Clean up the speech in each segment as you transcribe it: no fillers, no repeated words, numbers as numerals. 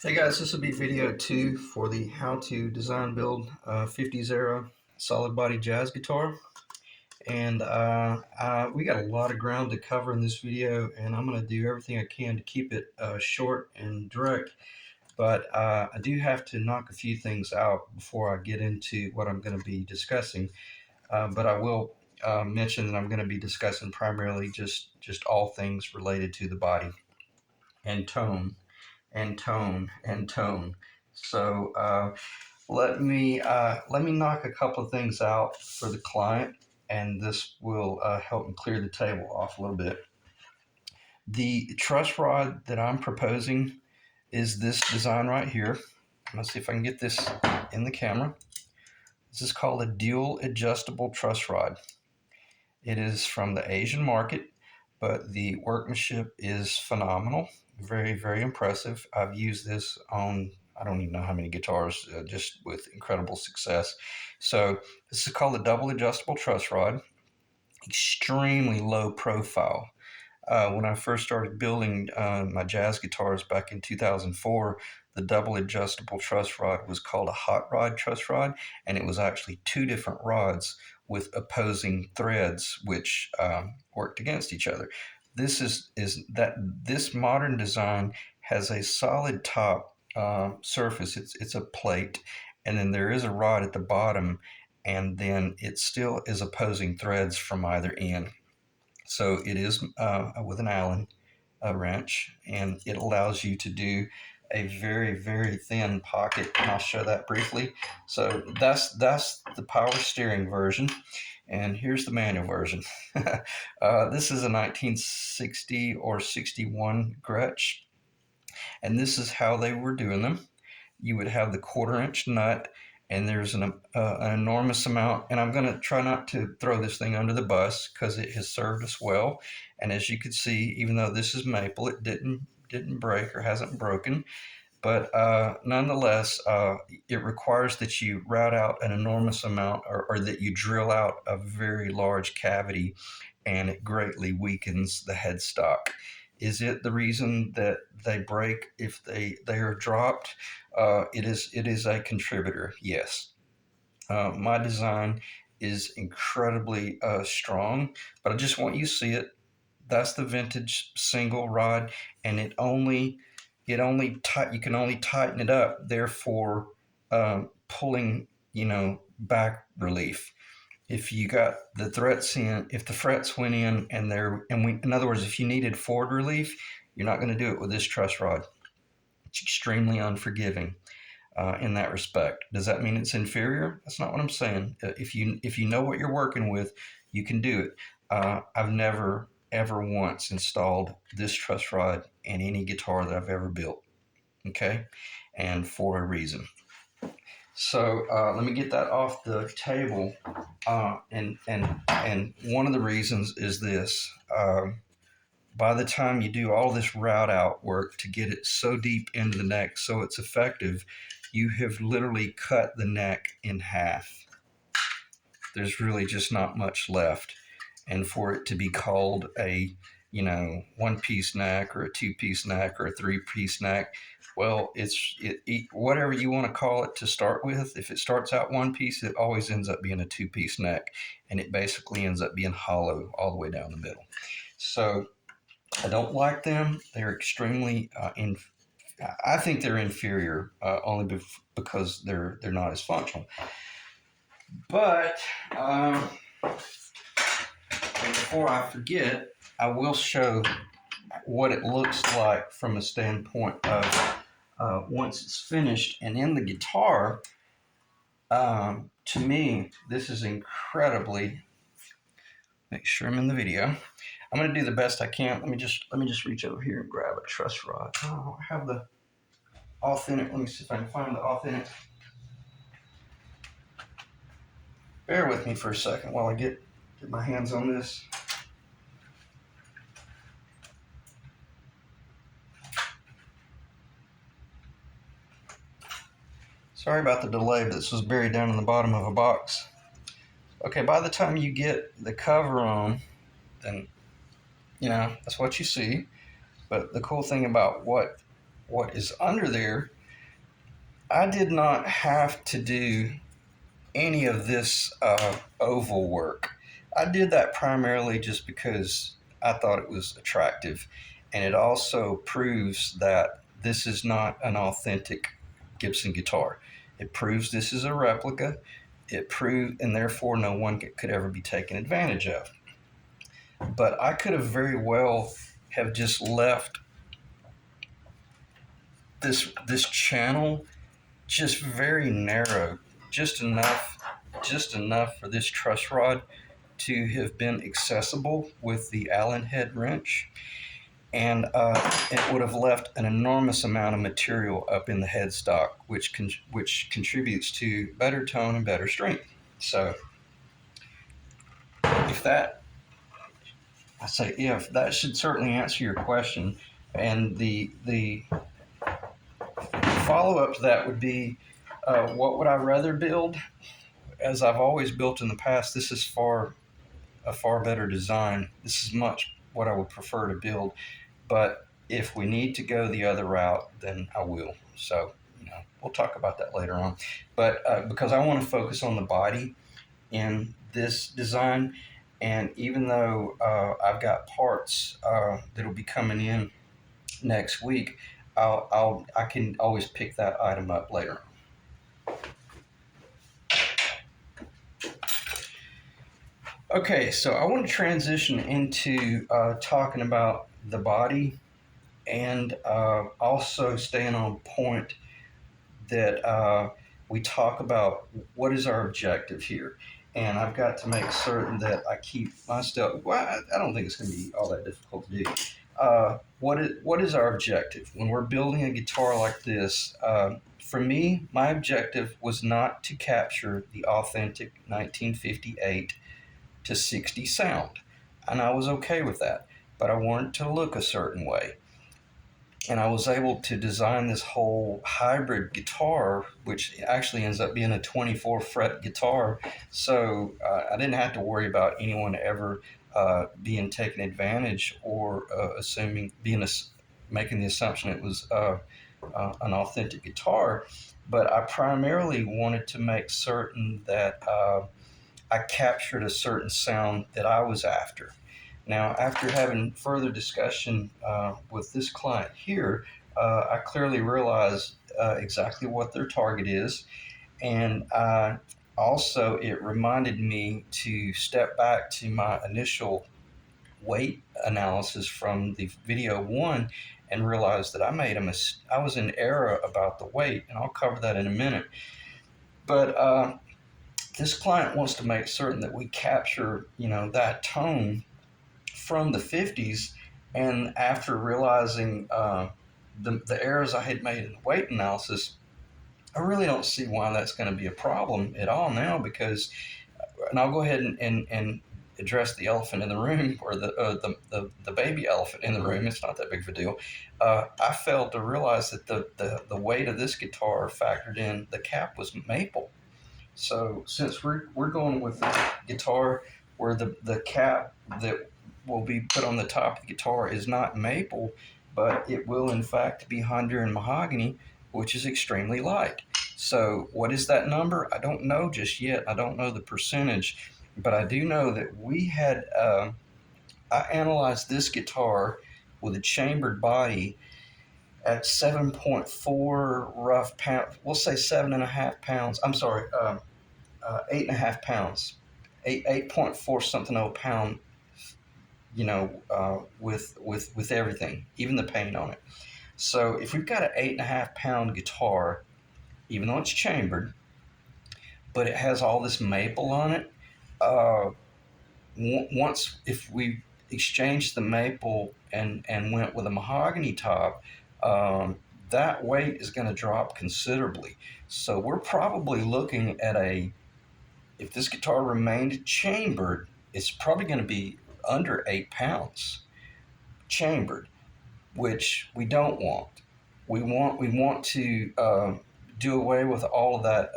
Hey guys, this will be video 2 for the how to design build 50s era solid body jazz guitar. And we got a lot of ground to cover in this video, and I'm going to do everything I can to keep it short and direct. But I do have to knock a few things out before I get into what I'm going to be discussing. But I will mention that I'm going to be discussing primarily just all things related to the body and tone and tone and tone. So let me knock a couple of things out for the client, and this will help me clear the table off a little bit. The truss rod that I'm proposing is this design right here. I'm gonna see if I can get this in the camera. This is called a dual adjustable truss rod. It is from the Asian market, but the workmanship is phenomenal. Very, very impressive. I've used this on, I don't even know how many guitars, just with incredible success. So this is called a double adjustable truss rod. Extremely low profile. When I first started building my jazz guitars back in 2004, the double adjustable truss rod was called a hot rod truss rod, and it was actually two different rods with opposing threads which worked against each other. This modern design has a solid top surface. It's a plate, and then there is a rod at the bottom, and then it still is opposing threads from either end. So it is with an Allen wrench, and it allows you to do a very, very thin pocket, and I'll show that briefly. So that's the power steering version, and here's the manual version. This is a 1960 or 61 Gretsch, and this is how they were doing them. You would have the 1/4 inch nut, and there's an enormous amount, and I'm going to try not to throw this thing under the bus because it has served us well. And as you can see, even though this is maple, it didn't break or hasn't broken, but nonetheless, it requires that you route out an enormous amount, or that you drill out a very large cavity, and it greatly weakens the headstock. Is it the reason that they break if they are dropped? It is a contributor, yes. My design is incredibly strong, but I just want you to see it. That's the vintage single rod, and you can only tighten it up. Therefore, pulling back relief. If you got the if the frets went in, in other words, if you needed forward relief, you're not going to do it with this truss rod. It's extremely unforgiving in that respect. Does that mean it's inferior? That's not what I'm saying. If you know what you're working with, you can do it. I've never ever once installed this truss rod in any guitar that I've ever built. Okay, and for a reason. So let me get that off the table. And one of the reasons is this. By the time you do all this route out work to get it so deep into the neck so it's effective, you have literally cut the neck in half. There's really just not much left. And for it to be called a one-piece neck or a two-piece neck or a three-piece neck, well, whatever you want to call it to start with. If it starts out one piece, it always ends up being a two-piece neck, and it basically ends up being hollow all the way down the middle. So I don't like them. They're extremely I think they're inferior only because they're not as functional. But before I forget, I will show what it looks like from a standpoint of once it's finished and in the guitar. To me, this is incredibly. Make sure I'm in the video. I'm going to do the best I can. Let me just reach over here and grab a truss rod. Oh, I have the authentic. Let me see if I can find the authentic. Bear with me for a second while I get my hands on this. Sorry about the delay, but this was buried down in the bottom of a box. Okay, by the time you get the cover on, then that's what you see. But the cool thing about what what is under there, I did not have to do any of this oval work. I did that primarily just because I thought it was attractive, and it also proves that this is not an authentic Gibson guitar. It proves this is a replica. It proved, and therefore no one could ever be taken advantage of. But I could have very well have just left this channel just very narrow, just enough for this truss rod to have been accessible with the Allen head wrench, and it would have left an enormous amount of material up in the headstock, which contributes to better tone and better strength. So, if that I say if that should certainly answer your question, and the follow up to that would be, what would I rather build? As I've always built in the past, this is a far better design. This is much what I would prefer to build. But if we need to go the other route, then I will. So, we'll talk about that later on. But because I want to focus on the body in this design, and even though I've got parts that'll be coming in next week, I can always pick that item up later. Okay, so I want to transition into talking about the body, and also staying on point that we talk about what is our objective here. And I've got to make certain that I keep my stuff. Well, I don't think it's going to be all that difficult to do. What is our objective when we're building a guitar like this? For me, my objective was not to capture the authentic 1958 to 60 sound, and I was okay with that. But I wanted to look a certain way, and I was able to design this whole hybrid guitar, which actually ends up being a 24 fret guitar. So I didn't have to worry about anyone ever being taken advantage, or making the assumption it was an authentic guitar. But I primarily wanted to make certain that I captured a certain sound that I was after. Now, after having further discussion with this client here, I clearly realized exactly what their target is, and also it reminded me to step back to my initial weight analysis from the video one, and realize that I was in error about the weight, and I'll cover that in a minute. But this client wants to make certain that we capture, that tone from the 50s, and after realizing the errors I had made in the weight analysis, I really don't see why that's going to be a problem at all now, because, and I'll go ahead and address the elephant in the room, or the baby elephant in the room. It's not that big of a deal. I failed to realize that the weight of this guitar factored in the cap was maple. So since we're going with a guitar where the cap that will be put on the top of the guitar is not maple, but it will in fact be Honduran Mahogany, which is extremely light. So what is that number? I don't know just yet. I don't know the percentage, but I do know that I analyzed this guitar with a chambered body at 7.4 rough pound. We'll say 7.5 pounds. I'm sorry, 8.5 pounds, 8.4 something old pound, with everything, even the paint on it. So if we've got an 8.5 pound guitar, even though it's chambered, but it has all this maple on it, if we exchanged the maple and went with a mahogany top, that weight is going to drop considerably. So we're probably looking at if this guitar remained chambered, it's probably going to be under 8 pounds chambered, which we don't want. We want to do away with all of that.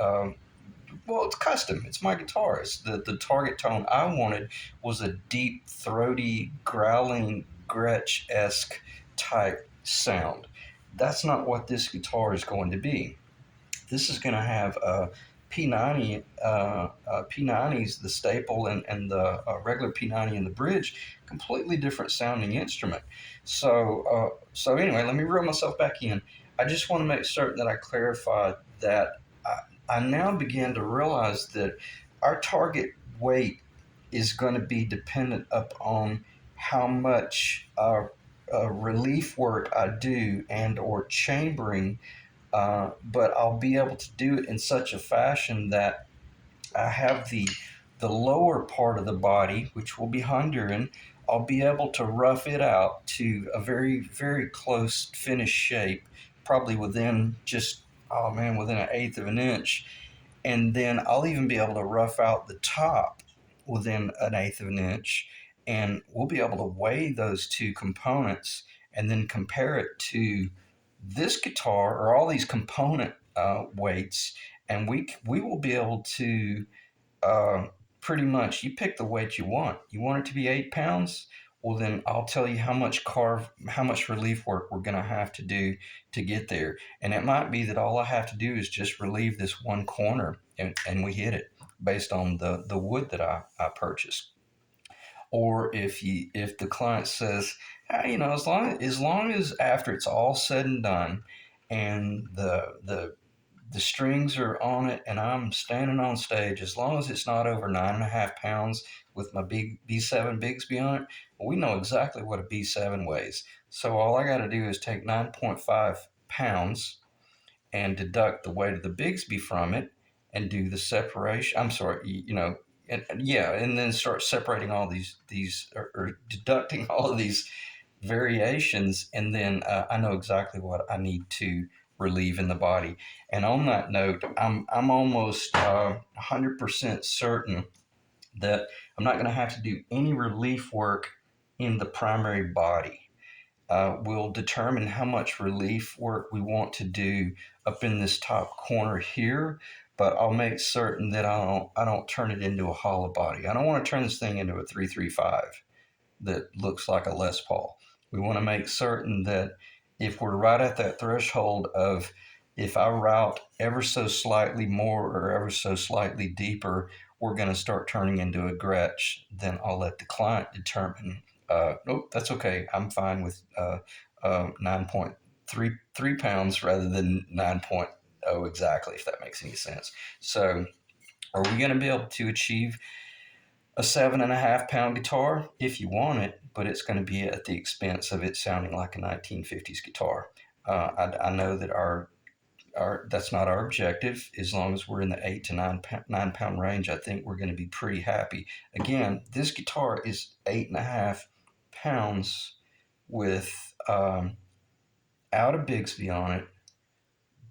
Well, it's custom. It's my guitar. It's the target tone I wanted was a deep, throaty, growling, Gretsch-esque type sound. That's not what this guitar is going to be. This is going to have a P90, P90's the staple, and the regular P90 in the bridge, completely different sounding instrument. So anyway, let me reel myself back in. I just want to make certain that I clarify that I now begin to realize that our target weight is going to be dependent upon how much relief work I do and or chambering, but I'll be able to do it in such a fashion that I have the lower part of the body, which will be Honduran. I'll be able to rough it out to a very close finished shape, probably within just, oh man, within an eighth of an inch. And then I'll even be able to rough out the top within an eighth of an inch, and we'll be able to weigh those two components and then compare it to this guitar or all these component weights, and we will be able to uh, pretty much, you pick the weight you want. You want it to be 8 pounds? Well, then I'll tell you how much relief work we're going to have to do to get there. And it might be that all I have to do is just relieve this one corner, and we hit it based on the wood that I purchased. Or if the client says, you know, as long as after it's all said and done, and the strings are on it and I'm standing on stage, as long as it's not over 9.5 pounds with my big B7 Bigsby on it, well, we know exactly what a B7 weighs. So all I got to do is take 9.5 pounds and deduct the weight of the Bigsby from it and do the separation. I'm sorry, you know, and yeah, and then start separating all these or deducting all of these variations, and then I know exactly what I need to relieve in the body. And on that note, I'm almost 100% certain that I'm not going to have to do any relief work in the primary body. We'll determine how much relief work we want to do up in this top corner here, but I'll make certain that I don't turn it into a hollow body. I don't want to turn this thing into a 335 that looks like a Les Paul. We want to make certain that if we're right at that threshold of, if I route ever so slightly more or ever so slightly deeper, we're going to start turning into a Gretsch, then I'll let the client determine, nope, that's okay. I'm fine with 9.33 pounds rather than 9.0 exactly, if that makes any sense. So, are we going to be able to achieve a 7.5 pound guitar if you want it, but it's going to be at the expense of it sounding like a 1950s guitar? I know that our that's not our objective. As long as we're in the 8 to 9 pound range, I think we're going to be pretty happy. Again, this guitar is 8.5 pounds with out a Bigsby on it,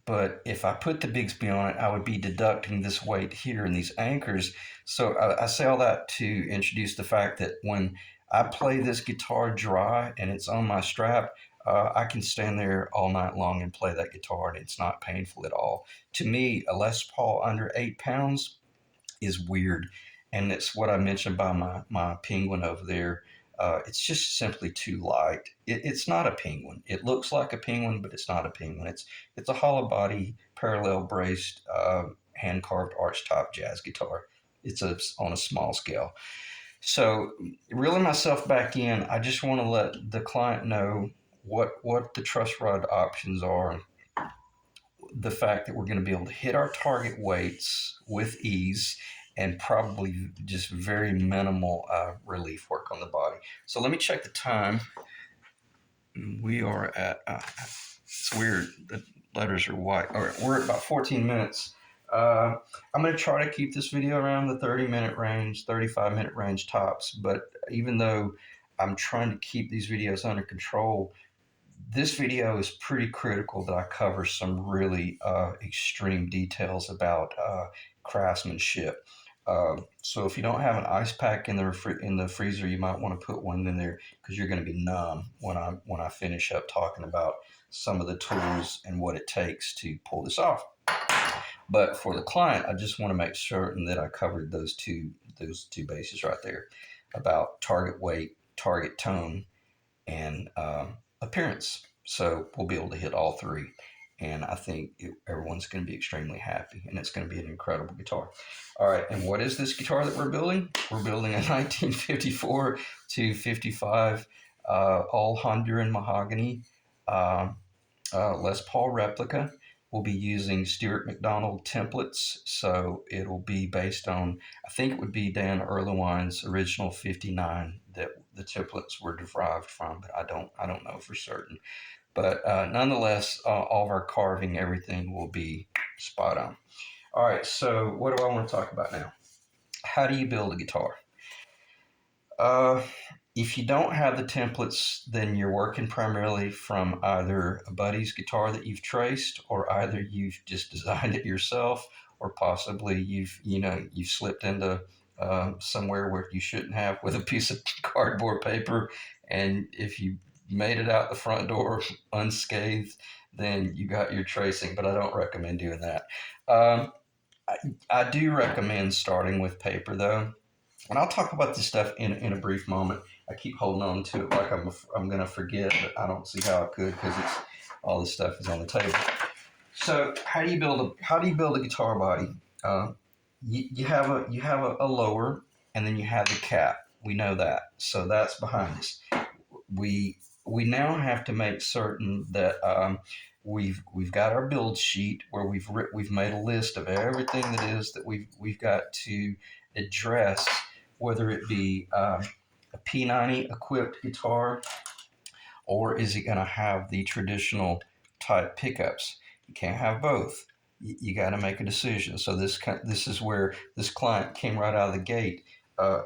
but if I put the Bigsby on it, I would be deducting this weight here and these anchors. So I say all that to introduce the fact that when I play this guitar dry and it's on my strap, I can stand there all night long and play that guitar, and it's not painful at all. To me, a Les Paul under 8 pounds is weird, and it's what I mentioned by my penguin over there. It's just simply too light. It's not a penguin. It looks like a penguin, but it's not a penguin. It's a hollow body, parallel braced, hand carved arch top jazz guitar. It's on a small scale. So reeling myself back in, I just want to let the client know what the truss rod options are, the fact that we're going to be able to hit our target weights with ease, and probably just very minimal relief work on the body. So let me check the time. We are at, it's weird, the letters are white. All right, we're at about 14 minutes. I'm going to try to keep this video around the 30-minute range, 35-minute range tops, but even though I'm trying to keep these videos under control, this video is pretty critical that I cover some really extreme details about craftsmanship. So if you don't have an ice pack in the freezer, you might want to put one in there, because you're going to be numb when I finish up talking about some of the tools and what it takes to pull this off. But for the client, I just want to make certain that I covered those two bases right there about target weight, target tone, and appearance. So we'll be able to hit all three. And I think everyone's going to be extremely happy, and it's going to be an incredible guitar. All right, and what is this guitar that we're building? We're building a 1954 to 55 all Honduran Mahogany uh, Les Paul replica. We'll be using Stuart McDonald templates, so it'll be based on, I think it would be Dan Erlewine's original 59 that the templates were derived from, but I don't know for certain. But nonetheless, all of our carving, everything will be spot on. All right, so what do I want to talk about now? How do you build a guitar? Uh, if you don't have the templates, then you're working primarily from either a buddy's guitar that you've traced, or either you've just designed it yourself, or possibly you've slipped into somewhere where you shouldn't have with a piece of cardboard paper, and if you made it out the front door unscathed, then you got your tracing. But I don't recommend doing that. Um, I, I do recommend starting with paper though, and I'll talk about this stuff in a brief moment. I keep holding on to it like I'm going to forget, but I don't see how I could because it's all this stuff is on the table. So how do you build a guitar body? You have a lower, and then you have the cap. We know that, so that's behind us. We we now have to make certain that we've got our build sheet where we've made a list of everything that is that we've got to address, whether it be a P90 equipped guitar, or is it going to have the traditional type pickups? You can't have both. You got to make a decision. So this is where this client came right out of the gate.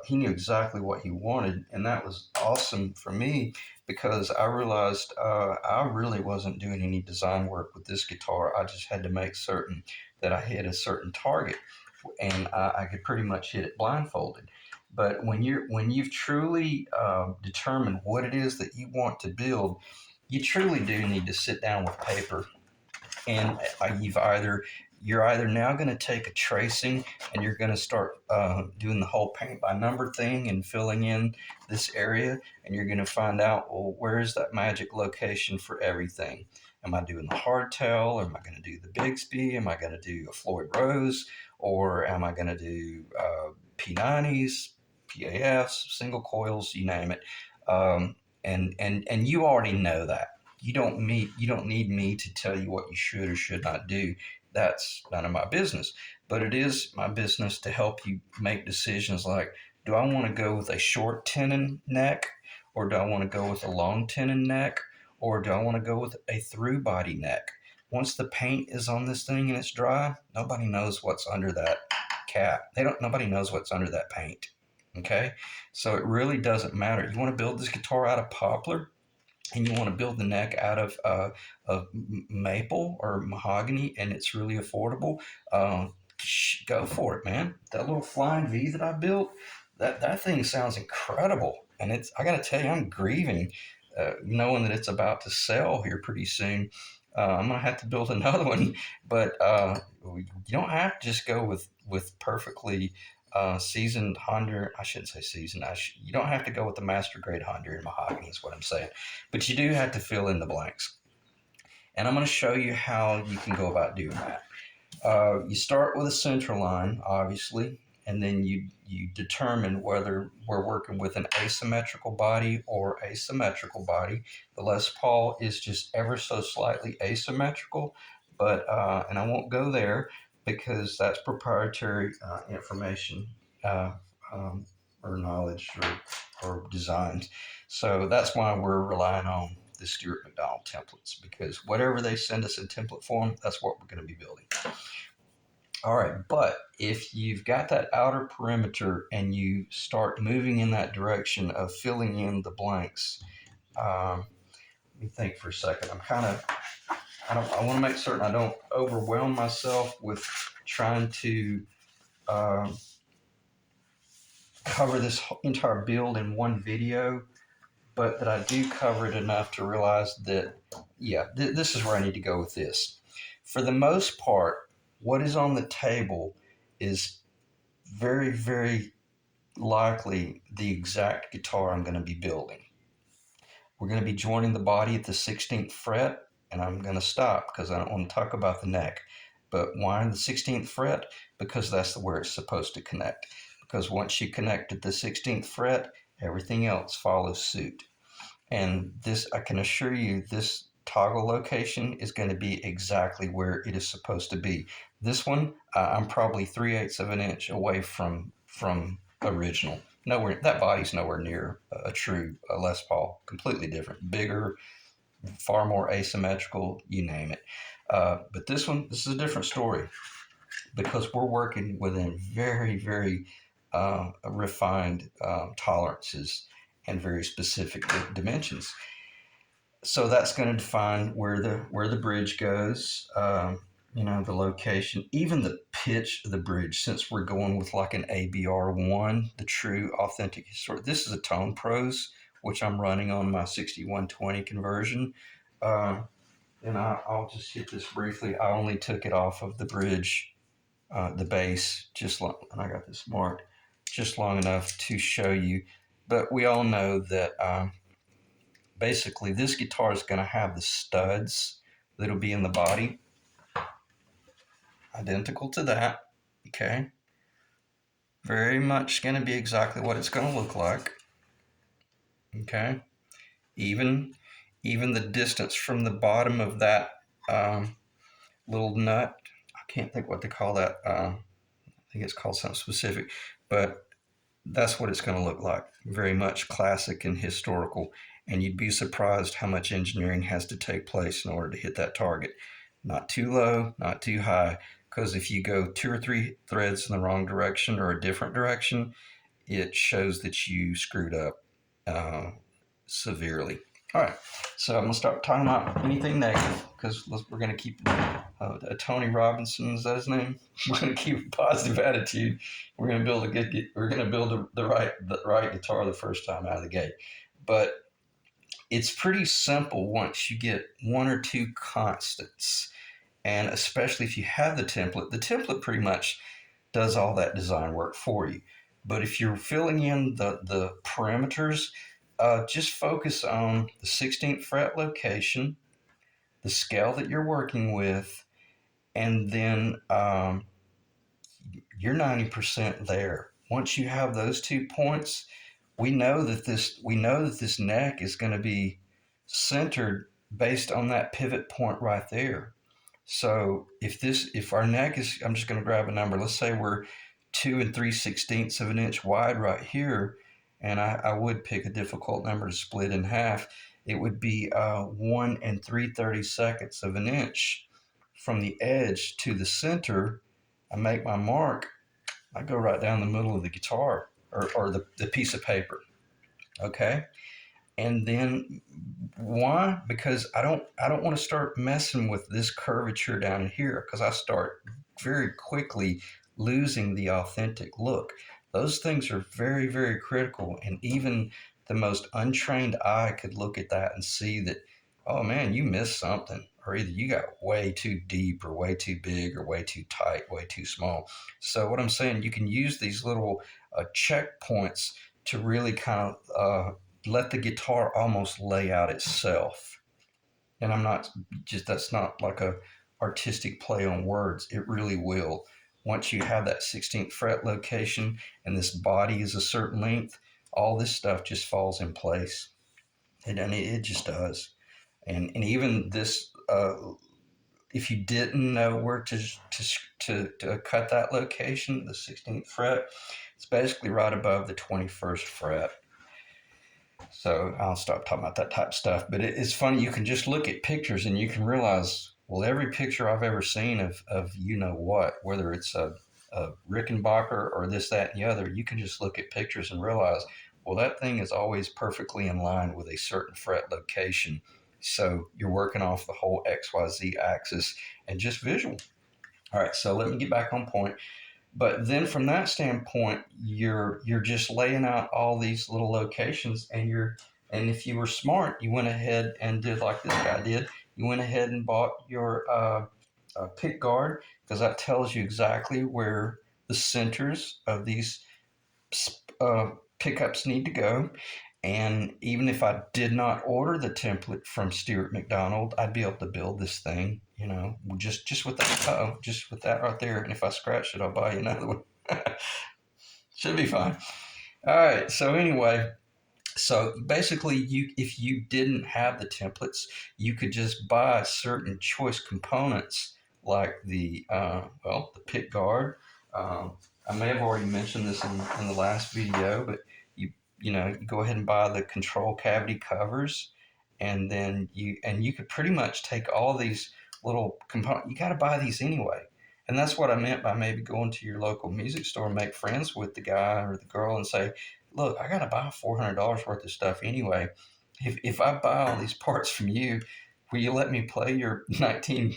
He knew exactly what he wanted, and that was awesome for me because I realized I really wasn't doing any design work with this guitar. I just had to make certain that I hit a certain target, and I could pretty much hit it blindfolded. But when you've truly determined what it is that you want to build, you truly do need to sit down with paper, and you're either now going to take a tracing and you're going to start doing the whole paint by number thing and filling in this area, and you're going to find out, well, where is that magic location for everything? Am I doing the hardtail, or am I going to do the Bigsby? Am I going to do a Floyd Rose, or am I going to do P90s, PAFs, single coils, you name it? And you already know that. You don't need me to tell you what you should or should not do. That's none of my business. But it is my business to help you make decisions like, do I want to go with a short tenon neck, or do I want to go with a long tenon neck, or do I want to go with a through body neck? Once the paint is on this thing and it's dry, nobody knows what's under that cap. Nobody knows what's under that paint. Okay? So it really doesn't matter. You want to build this guitar out of poplar, and you want to build the neck out of maple or mahogany, and it's really affordable, go for it, man. That little flying V that I built, that thing sounds incredible, and it's I got to tell you, I'm grieving, knowing that it's about to sell here pretty soon. I'm gonna have to build another one, but you don't have to just go with perfectly seasoned Honduran. I shouldn't say seasoned. You don't have to go with the master grade Honduran mahogany. Is what I'm saying, but you do have to fill in the blanks. And I'm going to show you how you can go about doing that. You start with a center line, obviously, and then you determine whether we're working with an asymmetrical body or a symmetrical body. The Les Paul is just ever so slightly asymmetrical, but and I won't go there because that's proprietary information, uh, or knowledge, or designs. So that's why we're relying on the Stuart McDonald templates, because whatever they send us in template form, that's what we're going to be building. All right, but if you've got that outer perimeter and you start moving in that direction of filling in the blanks, let me think for a second. I want to make certain I don't overwhelm myself with trying to cover this entire build in one video, but that I do cover it enough to realize that, yeah, this is where I need to go with this. For the most part, what is on the table is very, very likely the exact guitar I'm going to be building. We're going to be joining the body at the 16th fret, and I'm going to stop because I don't want to talk about the neck. But why the 16th fret? Because that's where it's supposed to connect. Because once you connect at the 16th fret, everything else follows suit. And this, I can assure you, this toggle location is going to be exactly where it is supposed to be. This one, I'm probably 3/8 of an inch away from original. Nowhere, that body's nowhere near a true Les Paul. Completely different, bigger, far more asymmetrical. You name it. But this one, this is a different story because we're working within very, very refined tolerances and very specific dimensions. So that's going to define where the bridge goes. The location, even the pitch of the bridge. Since we're going with like an ABR1, the true authentic historic. This is a Tone Pros, which I'm running on my 6120 conversion. And I'll just hit this briefly. I only took it off of the bridge, the base, and I got this marked just long enough to show you. But we all know that basically this guitar is going to have the studs that'll be in the body, identical to that. Okay, very much going to be exactly what it's going to look like. Okay, even the distance from the bottom of that little nut, I can't think what to call that. I think it's called something specific, but that's what it's going to look like. Very much classic and historical. And you'd be surprised how much engineering has to take place in order to hit that target. Not too low, not too high, because if you go 2 or 3 threads in the wrong direction or a different direction, it shows that you screwed up severely. All right, so I'm going to start talking about anything negative because we're going to keep Tony Robinson, is that his name? We're going to keep a positive attitude. We're going to build the right guitar the first time out of the gate. But it's pretty simple once you get 1 or 2 constants, and especially if you have the template pretty much does all that design work for you. But if you're filling in the parameters, just focus on the 16th fret location, the scale that you're working with, and then you're 90% there. Once you have those 2 points, we know that this neck is going to be centered based on that pivot point right there. So if our neck is, I'm just going to grab a number. Let's say we're 2 3/16 of an inch wide right here, and I would pick a difficult number to split in half. It would be 1 3/32 of an inch from the edge to the center. I make my mark. I go right down the middle of the guitar or the piece of paper. Okay. And then why? Because I don't want to start messing with this curvature down here because I start very quickly losing the authentic look. Those things are very, very critical. And even the most untrained eye could look at that and see that, oh man, you missed something. Or either you got way too deep or way too big or way too tight, way too small. So what I'm saying, you can use these little checkpoints to really kind of let the guitar almost lay out itself. And that's not like a artistic play on words. It really will. Once you have that 16th fret location and this body is a certain length, all this stuff just falls in place. And it just does. And even this, if you didn't know where to cut that location, the 16th fret, it's basically right above the 21st fret. So I'll stop talking about that type of stuff. But it's funny, you can just look at pictures and you can realize, well, every picture I've ever seen of you know what, whether it's a Rickenbacker or this, that, and the other, you can just look at pictures and realize, well, that thing is always perfectly in line with a certain fret location. So you're working off the whole XYZ axis and just visual. All right, so let me get back on point. But then from that standpoint, you're just laying out all these little locations, and if you were smart, you went ahead and did like this guy did. You went ahead and bought your pick guard because that tells you exactly where the centers of these pickups need to go. And even if I did not order the template from Stuart McDonald, I'd be able to build this thing, just with that. Just with that right there. And if I scratch it, I'll buy you another one. Should be fine. All right. So anyway, so basically, if you didn't have the templates, you could just buy certain choice components like the pick guard. I may have already mentioned this in the last video, but you go ahead and buy the control cavity covers, and then you could pretty much take all these little components. You got to buy these anyway. And that's what I meant by maybe going to your local music store and make friends with the guy or the girl and say, look, I got to buy $400 worth of stuff anyway. If I buy all these parts from you, will you let me play your 19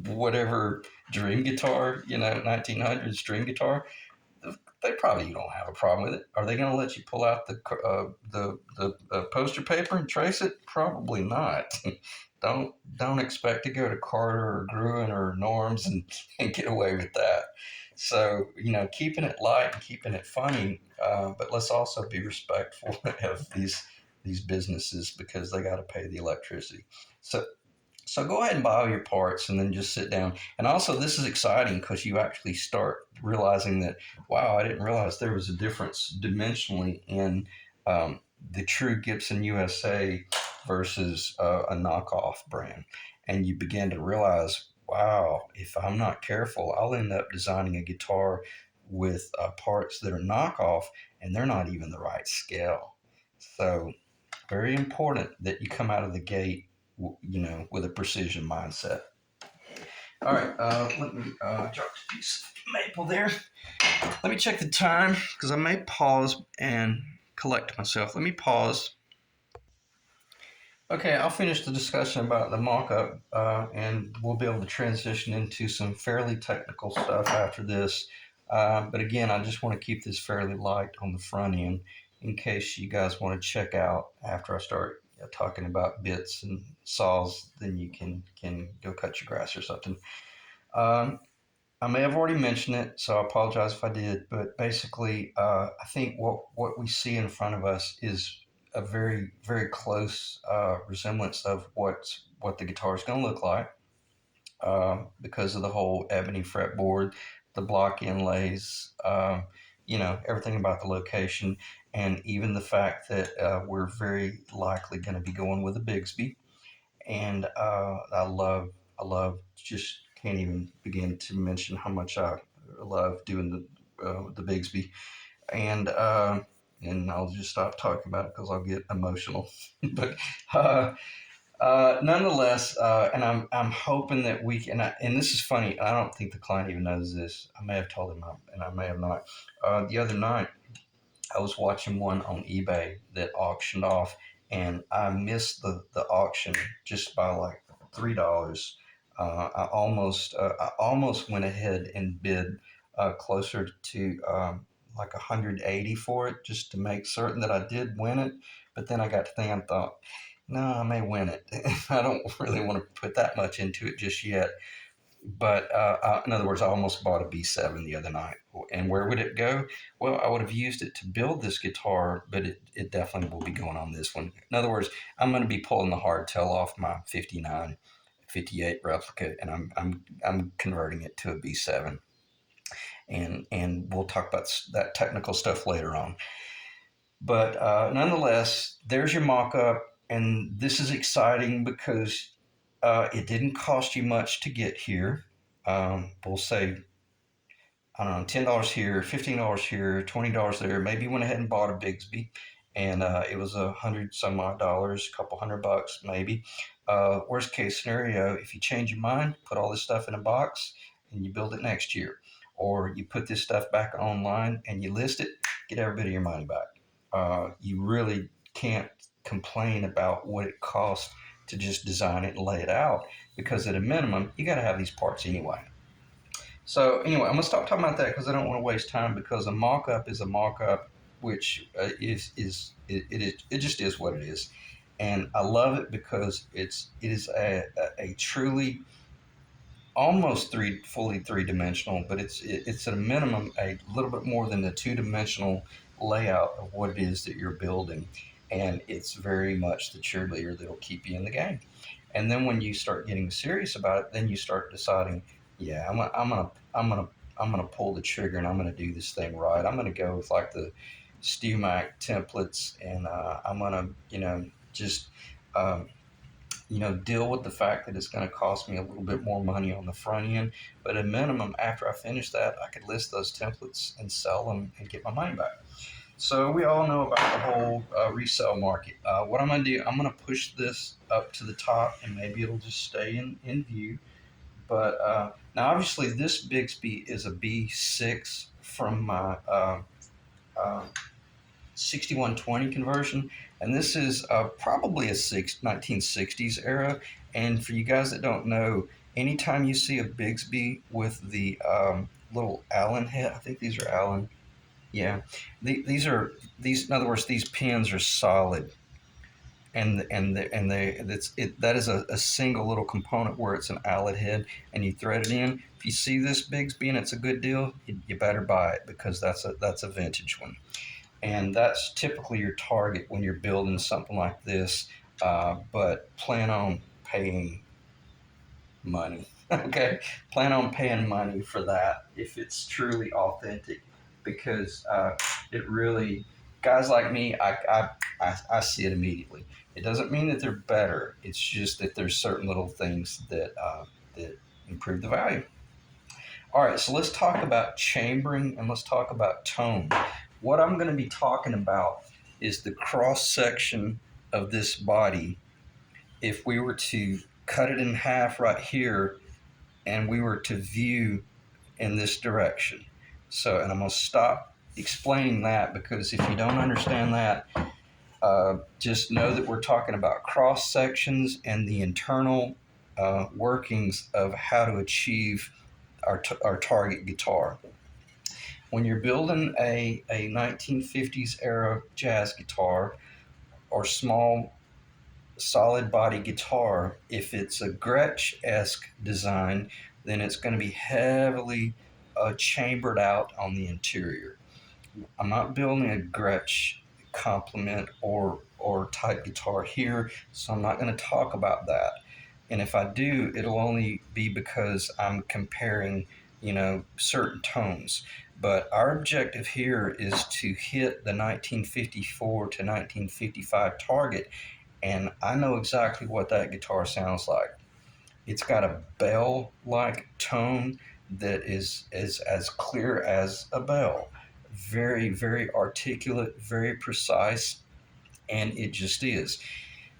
whatever dream guitar, 1900s dream guitar? They probably don't have a problem with it. Are they going to let you pull out the poster paper and trace it? Probably not. Don't expect to go to Carter or Gruen or Norm's and get away with that. So keeping it light and keeping it funny, but let's also be respectful of these businesses because they got to pay the electricity. So go ahead and buy all your parts and then just sit down. And also, this is exciting because you actually start realizing that, wow, I didn't realize there was a difference dimensionally in the true Gibson USA versus a knockoff brand. And you begin to realize, wow, if I'm not careful, I'll end up designing a guitar with parts that are knockoff and they're not even the right scale. So, very important that you come out of the gate with a precision mindset. All right, let me drop a piece of maple there. Let me check the time because I may pause and collect myself. Let me pause. Okay, I'll finish the discussion about the mock-up, and we'll be able to transition into some fairly technical stuff after this. But again, I just want to keep this fairly light on the front end in case you guys want to check out after I start talking about bits and saws. Then you can go cut your grass or something. I may have already mentioned it, so I apologize if I did. But basically, I think what we see in front of us is a very very close resemblance of what the guitar is going to look like because of the whole ebony fretboard, the block inlays, everything about the location, and even the fact that we're very likely going to be going with a Bigsby. And I love just can't even begin to mention how much I love doing the Bigsby, and I'll just stop talking about it because I'll get emotional. But nonetheless, and I'm hoping that we can. And this is funny. I don't think the client even knows this. I may have told him, and I may have not. The other night, I was watching one on eBay that auctioned off, and I missed the auction just by like $3. I almost went ahead and bid closer to like 180 for it just to make certain that I did win it. But then I got to thinking, I thought, no, I may win it. I don't really want to put that much into it just yet. But in other words, I almost bought a B7 the other night. And where would it go? Well, I would have used it to build this guitar, but it definitely will be going on this one. In other words, I'm going to be pulling the hardtail off my 59, 58 replica, and I'm converting it to a B7. And we'll talk about that technical stuff later on. But nonetheless, there's your mock-up, and this is exciting because it didn't cost you much to get here. We'll say, I don't know, $10 here, $15 here, $20 there. Maybe you went ahead and bought a Bigsby, and it was $100 some odd dollars, a couple $100 maybe. Worst case scenario, if you change your mind, put all this stuff in a box and you build it next year. Or you put this stuff back online and you list it, get every bit of your money back. You really can't complain about what it costs to just design it and lay it out because at a minimum, you got to have these parts anyway. So anyway, I'm gonna stop talking about that because I don't want to waste time because a mock-up is a mock-up, which it just is what it is, and I love it because it is a truly almost fully three-dimensional, but it's at a minimum a little bit more than a two-dimensional layout of what it is that you're building. and it's very much the cheerleader that'll keep you in the game. And then when you start getting serious about it, then you start deciding, yeah, I'm gonna pull the trigger and I'm gonna do this thing right. I'm gonna go with like the StewMac templates, and I'm gonna, just um, deal with the fact that it's going to cost me a little bit more money on the front end. But at a minimum, after I finish that, I could list those templates and sell them and get my money back. So we all know about the whole resale market. What I'm going to do, I'm going to push this up to the top, and maybe it'll just stay in view. But now, obviously, this Bixby is a B6 from my uh, 6120 conversion, and this is probably a 1960s era. And for you guys that don't know, anytime you see a Bigsby with the little Allen head, I think these are Allen. Yeah, these. In other words, these pins are solid, that is a single little component where it's an Allen head, and you thread it in. If you see this Bigsby and it's a good deal, you better buy it, because that's a vintage one. And that's typically your target when you're building something like this. But plan on paying money. Okay, plan on paying money for that if it's truly authentic, because it really, guys like me, I see it immediately. It doesn't mean that they're better. It's just that there's certain little things that improve the value. All right, so let's talk about chambering and let's talk about tone. What I'm going to be talking about is the cross section of this body. If we were to cut it in half right here and we were to view in this direction. So, and I'm going to stop explaining that, because if you don't understand that, just know that we're talking about cross sections and the internal workings of how to achieve our target guitar. When you're building a 1950s era jazz guitar or small solid body guitar, if it's a Gretsch-esque design, then it's going to be heavily chambered out on the interior. I'm not building a Gretsch complement or type guitar here, so I'm not going to talk about that. And if I do, it'll only be because I'm comparing, certain tones. But our objective here is to hit the 1954 to 1955 target, and I know exactly what that guitar sounds like. It's got a bell-like tone that is as clear as a bell. Very, very articulate, very precise, and it just is.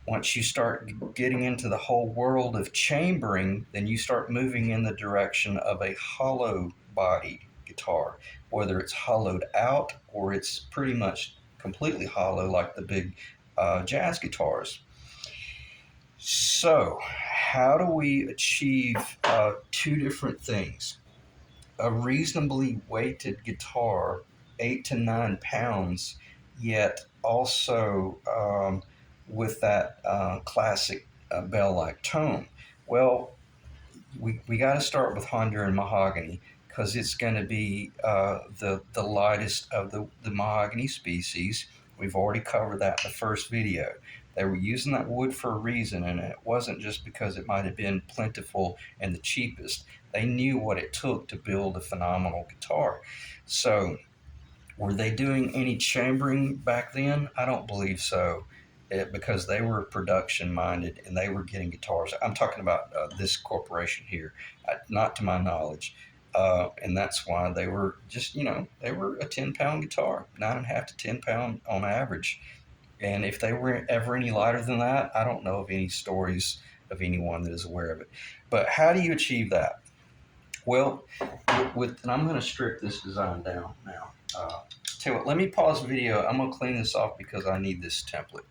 Once you start getting into the whole world of chambering, then you start moving in the direction of a hollow body guitar, whether it's hollowed out or it's pretty much completely hollow like the big jazz guitars. So, how do we achieve two different things? A reasonably weighted guitar, 8 to 9 pounds, yet also with that classic bell-like tone. Well, we got to start with Honduran Mahogany, because it's going to be the lightest of the mahogany species. We've already covered that in the first video. They were using that wood for a reason, and it wasn't just because it might have been plentiful and the cheapest. They knew what it took to build a phenomenal guitar. So, were they doing any chambering back then? I don't believe so, because they were production minded and they were getting guitars. I'm talking about this corporation here, not to my knowledge. And that's why they were just, they were a 10-pound guitar, 9.5 to 10 pound on average. And if they were ever any lighter than that, I don't know of any stories of anyone that is aware of it. But how do you achieve that? Well, and I'm going to strip this design down now. Tell you what, let me pause the video. I'm going to clean this off because I need this template.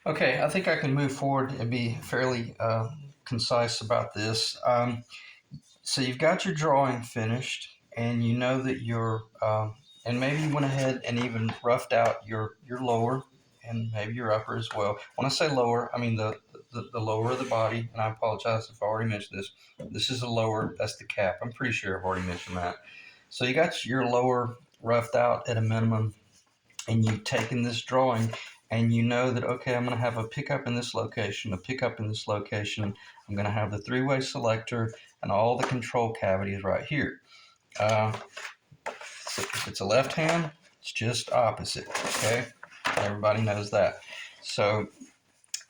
Okay, I think I can move forward and be fairly concise about this. So you've got your drawing finished, and you know that and maybe you went ahead and even roughed out your lower and maybe your upper as well. When I say lower, I mean the lower of the body, and I apologize if I already mentioned this. This is the lower, that's the cap. I'm pretty sure I've already mentioned that. So you got your lower roughed out at a minimum. and you've taken this drawing and you know that, okay, I'm going to have a pickup in this location, a pickup in this location. I'm going to have the three-way selector and all the control cavities right here. So if it's a left hand, it's just opposite, okay? Everybody knows that. So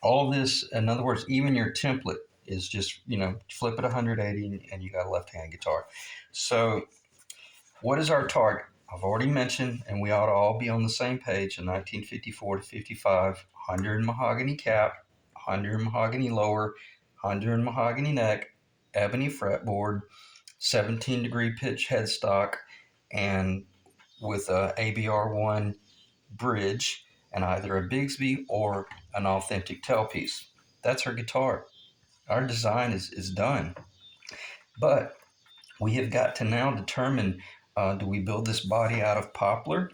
all this, in other words, even your template is just, flip it 180 and you got a left-hand guitar. So what is our target? I've already mentioned, and we ought to all be on the same page, in 1954 to 55, Honduran mahogany cap, Honduran mahogany lower, Honduran mahogany neck, ebony fretboard, 17-degree pitch headstock, and with a ABR1 bridge, and either a Bigsby or an authentic tailpiece. That's our guitar. Our design is done. But we have got to now determine, do we build this body out of poplar?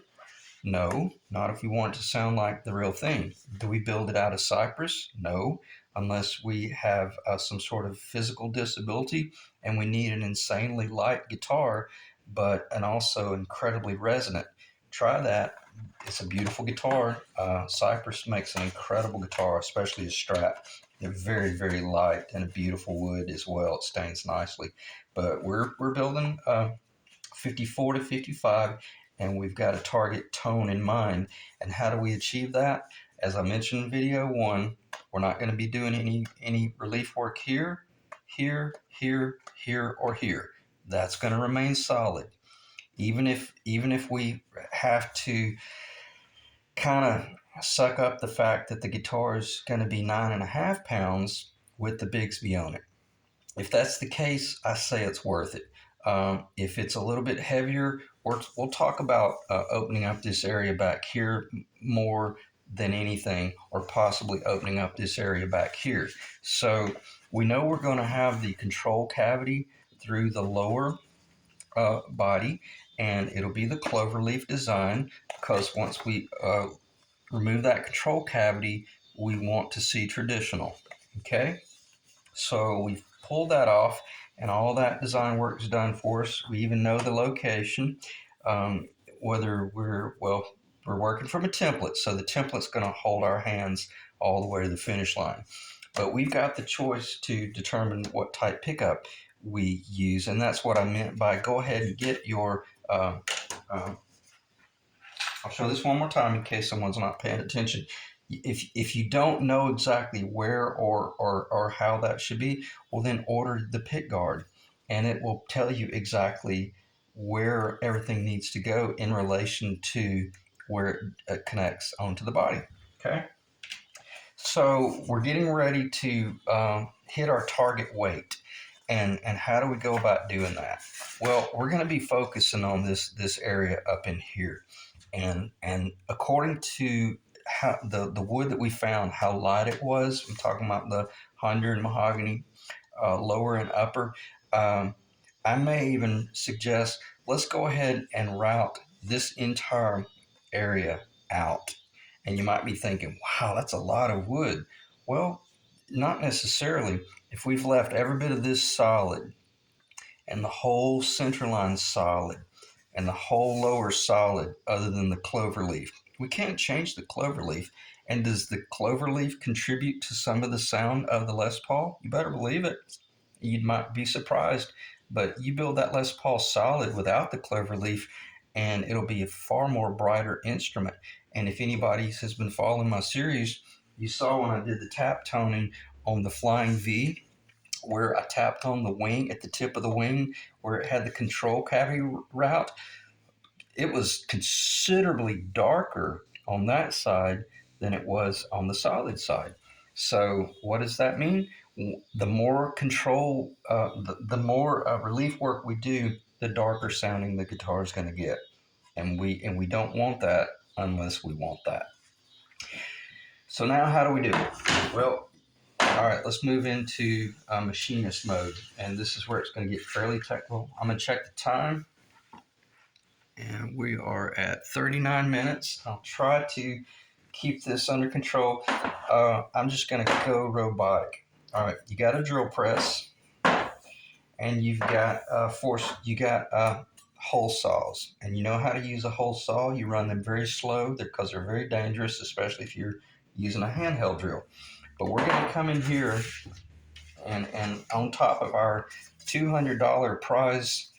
No, not if we want it to sound like the real thing. Do we build it out of cypress? No, unless we have some sort of physical disability and we need an insanely light guitar, and also incredibly resonant. Try that. It's a beautiful guitar. Cypress makes an incredible guitar, especially a Strat. They're very, very light and a beautiful wood as well. It stains nicely. But we're building 54 to 55, and we've got a target tone in mind. And how do we achieve that? As I mentioned in video 1, we're not going to be doing any relief work here, here, or here. That's going to remain solid. Even if we have to kind of suck up the fact that the guitar is going to be 9.5 pounds with the Bigsby on it. If that's the case, I say it's worth it. If it's a little bit heavier, we'll talk about opening up this area back here more than anything, or possibly opening up this area back here. So we know we're going to have the control cavity through the lower body, and it'll be the cloverleaf design, because once we remove that control cavity, we want to see traditional. Okay, so we've pulled that off, and all that design work is done for us. We even know the location, whether we're working from a template, so the template's going to hold our hands all the way to the finish line. But we've got the choice to determine what type pickup we use, and that's what I meant by go ahead and get your I'll show this one more time in case someone's not paying attention. If you don't know exactly where or how that should be, well, then order the pick guard, and it will tell you exactly where everything needs to go in relation to where it connects onto the body. Okay, so we're getting ready to hit our target weight. And how do we go about doing that? Well, we're going to be focusing on this area up in here. And according to how the wood that we found, how light it was, I'm talking about the Honduran mahogany, lower and upper. I may even suggest, let's go ahead and route this entire area out. And you might be thinking, wow, that's a lot of wood. Well, not necessarily. If we've left every bit of this solid, and the whole center line solid, and the whole lower solid, other than the clover leaf, we can't change the clover leaf. And does the clover leaf contribute to some of the sound of the Les Paul? You better believe it. You might be surprised, but you build that Les Paul solid without the clover leaf, and it'll be a far more brighter instrument. And if anybody has been following my series, you saw when I did the tap toning on the Flying V, where I tapped on the wing, at the tip of the wing, where it had the control cavity route. It was considerably darker on that side than it was on the solid side. So what does that mean? The more control, the more relief work we do, the darker sounding the guitar is going to get, and we don't want that unless we want that. So now, how do we do it? Well, all right, let's move into machinist mode, and this is where it's going to get fairly technical. I'm going to check the time, and we are at 39 minutes. I'll try to keep this under control. I'm just going to go robotic. All right, you got a drill press, and you've got hole saws. And you know how to use a hole saw. You run them very slow because they're very dangerous, especially if you're using a handheld drill. But we're going to come in here and on top of our $200 prize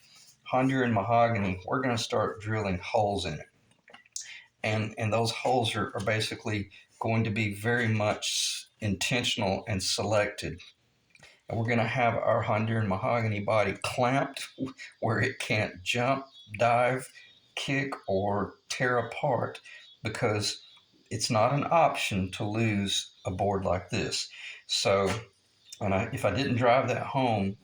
Honduran Mahogany, we're going to start drilling holes in it. And those holes are basically going to be very much intentional and selected. And we're going to have our Honduran Mahogany body clamped where it can't jump, dive, kick, or tear apart, because it's not an option to lose a board like this. So, if I didn't drive that home,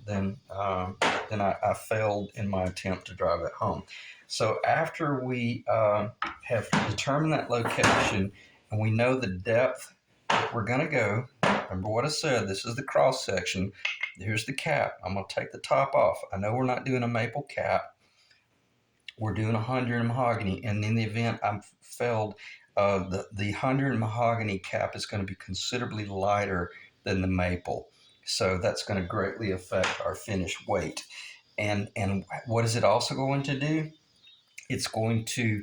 then I failed in my attempt to drive it home. So after we have determined that location and we know the depth that we're going to go, remember what I said, this is the cross section. Here's the cap. I'm going to take the top off. I know we're not doing a maple cap. We're doing a Honduran Mahogany. And in the event I failed, the Honduran Mahogany cap is going to be considerably lighter than the maple. So that's going to greatly affect our finished weight. And what is it also going to do? It's going to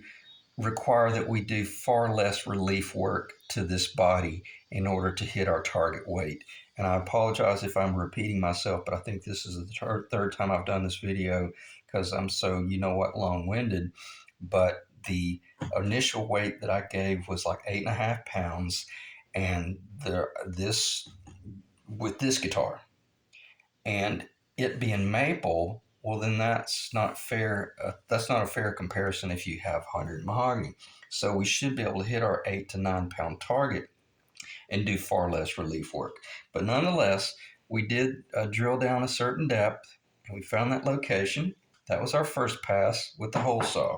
require that we do far less relief work to this body in order to hit our target weight. And I apologize if I'm repeating myself, but I think this is the third time I've done this video because I'm so long-winded. But the initial weight that I gave was like 8.5 pounds, and with this guitar, and it being maple, well, then that's not fair. That's not a fair comparison if you have Honduran Mahogany. So we should be able to hit our 8 to 9 pound target and do far less relief work. But nonetheless, we did drill down a certain depth, and we found that location. That was our first pass with the hole saw.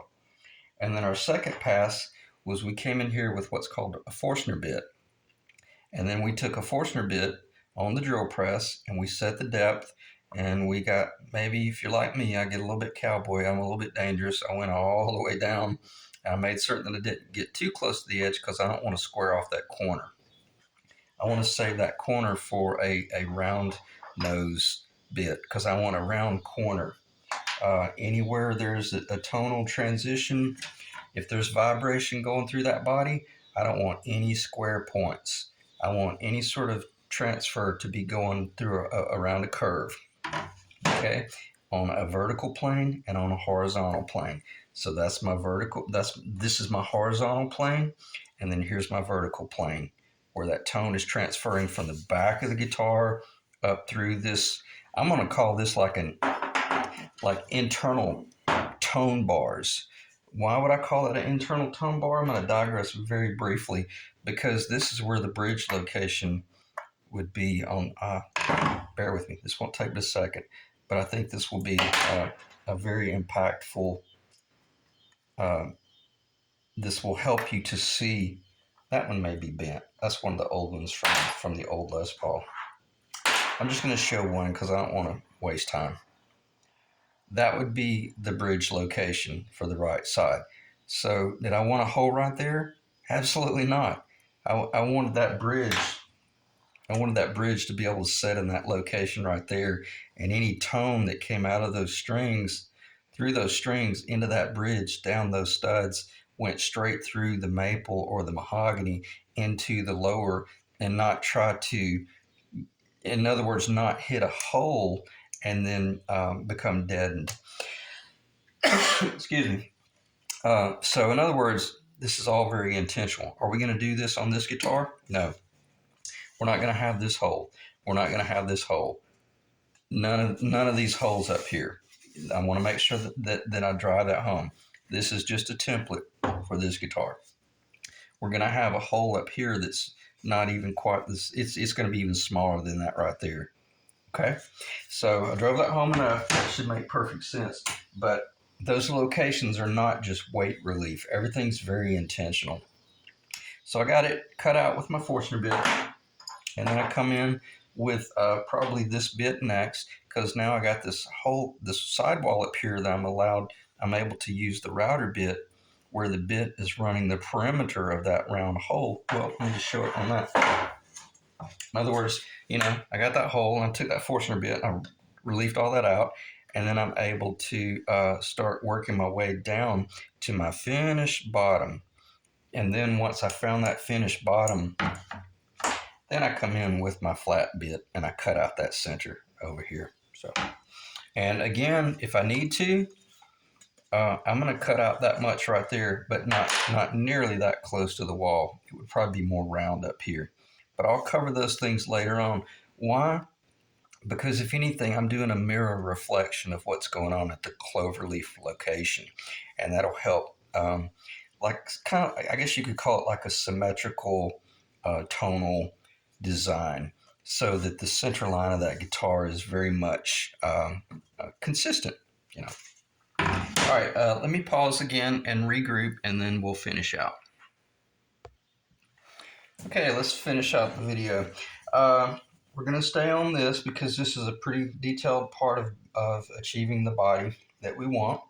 And then our second pass was we came in here with what's called a Forstner bit. And then we took a Forstner bit on the drill press and we set the depth, and we got, maybe if you're like me, I get a little bit cowboy, I'm a little bit dangerous. I went all the way down, and I made certain that I didn't get too close to the edge because I don't want to square off that corner. I want to save that corner for a round nose bit because I want a round corner. Anywhere there's a tonal transition, if there's vibration going through that body, I don't want any square points. I want any sort of transfer to be going through around a curve, okay, on a vertical plane and on a horizontal plane. So that's my vertical. This is my horizontal plane, and then here's my vertical plane, where that tone is transferring from the back of the guitar up through this. I'm going to call this like internal tone bars. Why would I call it an internal tone bar? I'm going to digress very briefly, because this is where the bridge location would be on. Bear with me. This won't take but a second, but I think this will be a very impactful. This will help you to see. That one may be bent. That's one of the old ones from the old Les Paul. I'm just going to show one because I don't want to waste time. That would be the bridge location for the right side. So did I want a hole right there? Absolutely not. I wanted that bridge. I wanted that bridge to be able to set in that location right there, and any tone that came out of those strings, through those strings into that bridge, down those studs, went straight through the maple or the mahogany into the lower, and not try to, in other words, not hit a hole and then become deadened. Excuse me. So in other words, this is all very intentional. Are we going to do this on this guitar? No. We're not going to have this hole. We're not going to have this hole. None of these holes up here. I want to make sure that I drive that home. This is just a template for this guitar. We're going to have a hole up here that's not even quite this. It's going to be even smaller than that right there. Okay, so I drove that home enough. That should make perfect sense. But those locations are not just weight relief. Everything's very intentional. So I got it cut out with my Forstner bit, and then I come in with probably this bit next, because now I got this sidewall up here that I'm able to use the router bit, where the bit is running the perimeter of that round hole. Well, let me just show it on that. In other words, I got that hole and I took that Forstner bit, I relieved all that out, and then I'm able to start working my way down to my finished bottom. And then once I found that finished bottom, then I come in with my flat bit and I cut out that center over here. So, and again, if I need to, I'm going to cut out that much right there, but not nearly that close to the wall. It would probably be more round up here. But I'll cover those things later on. Why? Because if anything, I'm doing a mirror reflection of what's going on at the cloverleaf location, and that'll help. Like kind of, I guess you could call it like a symmetrical tonal design, so that the center line of that guitar is very much consistent. You know. All right, let me pause again and regroup, and then we'll finish out. Okay, let's finish out the video. We're going to stay on this because this is a pretty detailed part of achieving the body that we want.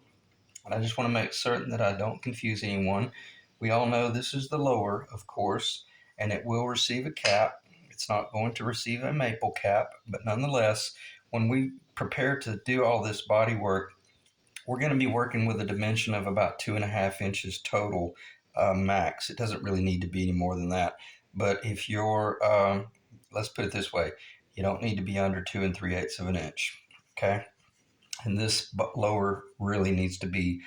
And I just want to make certain that I don't confuse anyone. We all know this is the lower, of course, and it will receive a cap. It's not going to receive a maple cap, but nonetheless, when we prepare to do all this body work, we're going to be working with a dimension of about 2.5 inches total max. It doesn't really need to be any more than that. But if you're, let's put it this way, you don't need to be under 2 3/8 of an inch. Okay. And this lower really needs to be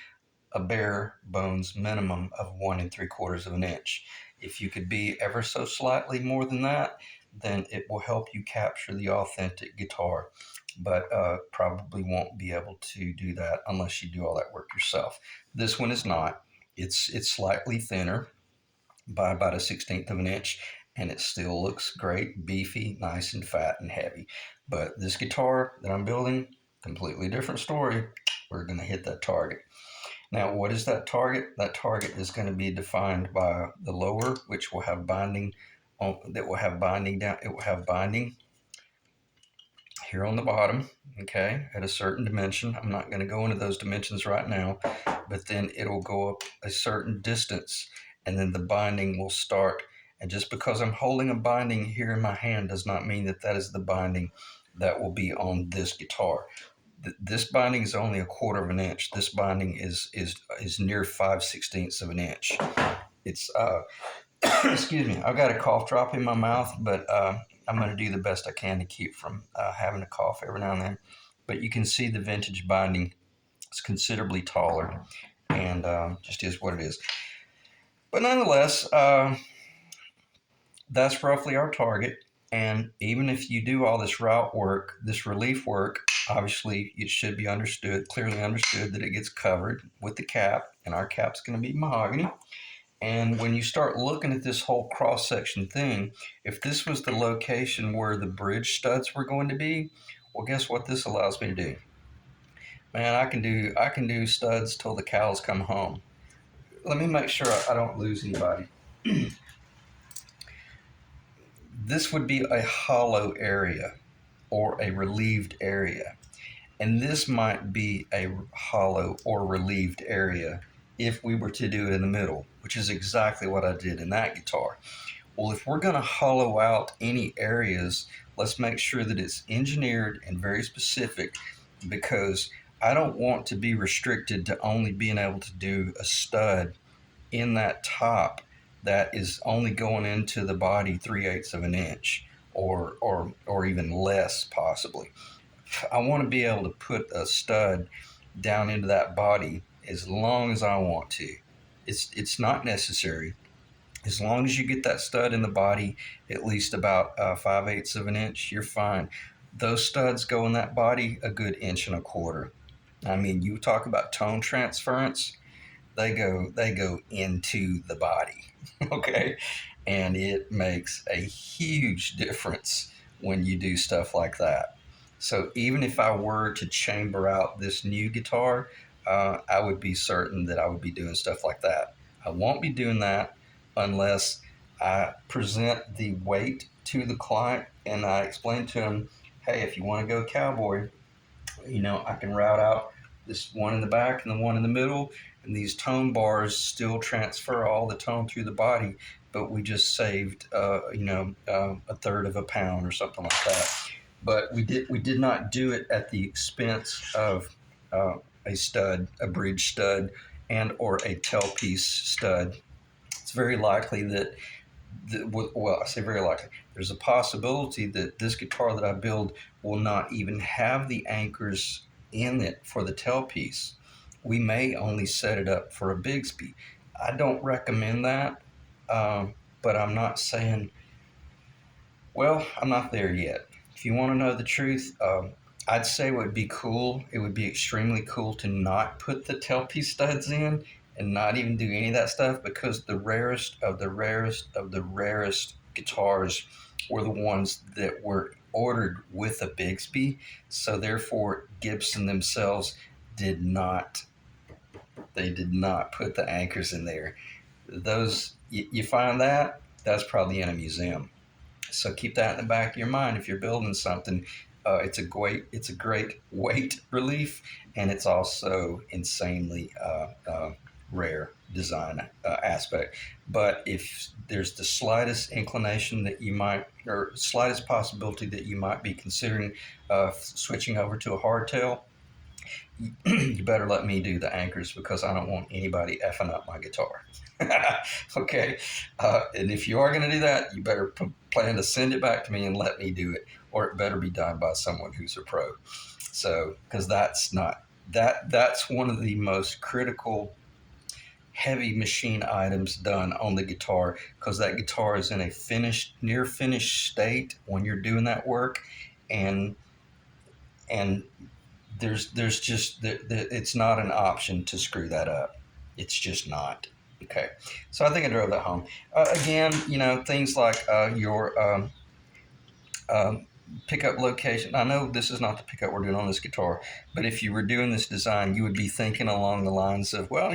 a bare bones minimum of 1 3/4 of an inch. If you could be ever so slightly more than that, then it will help you capture the authentic guitar, but probably won't be able to do that unless you do all that work yourself. This one is not. It's slightly thinner by about 1/16 of an inch, and it still looks great, beefy, nice and fat and heavy. But this guitar that I'm building, completely different story. We're going to hit that target. Now, what is that target? That target is going to be defined by the lower, which will have binding that will have binding down. It will have binding here on the bottom, okay, at a certain dimension. I'm not going to go into those dimensions right now, but then it'll go up a certain distance, and then the binding will start. And just because I'm holding a binding here in my hand does not mean that that is the binding that will be on this guitar. This binding is only 1/4 of an inch. This binding is near 5/16 of an inch. It's excuse me, I've got a cough drop in my mouth, but I'm going to do the best I can to keep from having a cough every now and then. But you can see the vintage binding is considerably taller, and just is what it is. But nonetheless, that's roughly our target. And even if you do all this route work, this relief work, obviously it should be understood, clearly understood, that it gets covered with the cap, and our cap's going to be mahogany. And when you start looking at this whole cross-section thing, if this was the location where the bridge studs were going to be, well, guess what this allows me to do? Man, I can do studs till the cows come home. Let me make sure I don't lose anybody. This would be a hollow area or a relieved area. And this might be a hollow or relieved area if we were to do it in the middle, which is exactly what I did in that guitar. Well, if we're going to hollow out any areas, let's make sure that it's engineered and very specific, because I don't want to be restricted to only being able to do a stud in that top that is only going into the body 3/8 of an inch or even less possibly. I want to be able to put a stud down into that body as long as I want to. It's not necessary. As long as you get that stud in the body at least about 5/8 of an inch, you're fine. Those studs go in that body a good 1.25 inches. I mean, you talk about tone transference. They go into the body, okay? And it makes a huge difference when you do stuff like that. So even if I were to chamber out this new guitar, I would be certain that I would be doing stuff like that. I won't be doing that unless I present the weight to the client and I explain to him, hey, if you want to go cowboy, I can route out this one in the back and the one in the middle, and these tone bars still transfer all the tone through the body, but we just saved, 1/3 of a pound or something like that. but we did not do it at the expense of a stud, a bridge stud, and or a tailpiece stud. It's very likely that well, I say very likely. There's a possibility that this guitar that I build will not even have the anchors in it for the tailpiece. We may only set it up for a Bigsby. I don't recommend that, but I'm not saying, well, I'm not there yet. If you want to know the truth, I'd say it would be cool. It would be extremely cool to not put the tailpiece studs in and not even do any of that stuff, because the rarest of the rarest of the rarest guitars were the ones that were ordered with a Bigsby. So therefore, Gibson themselves did not. They did not put the anchors in there. Those you find that, that's probably in a museum. So keep that in the back of your mind if you're building something. It's a great weight relief, and it's also insanely rare design aspect. But if there's the slightest inclination that you might, or slightest possibility that you might be considering switching over to a hardtail, you better let me do the anchors, because I don't want anybody effing up my guitar. Okay, and if you are going to do that, you better plan to send it back to me and let me do it, or it better be done by someone who's a pro. So, because that's one of the most critical heavy machine items done on the guitar, because that guitar is in a near finished state when you're doing that work, and and there's just it's not an option to screw that up. It's just not. Okay, so I think I drove that home. Again, things like your pickup location. I know this is not the pickup we're doing on this guitar, but if you were doing this design, you would be thinking along the lines of, well,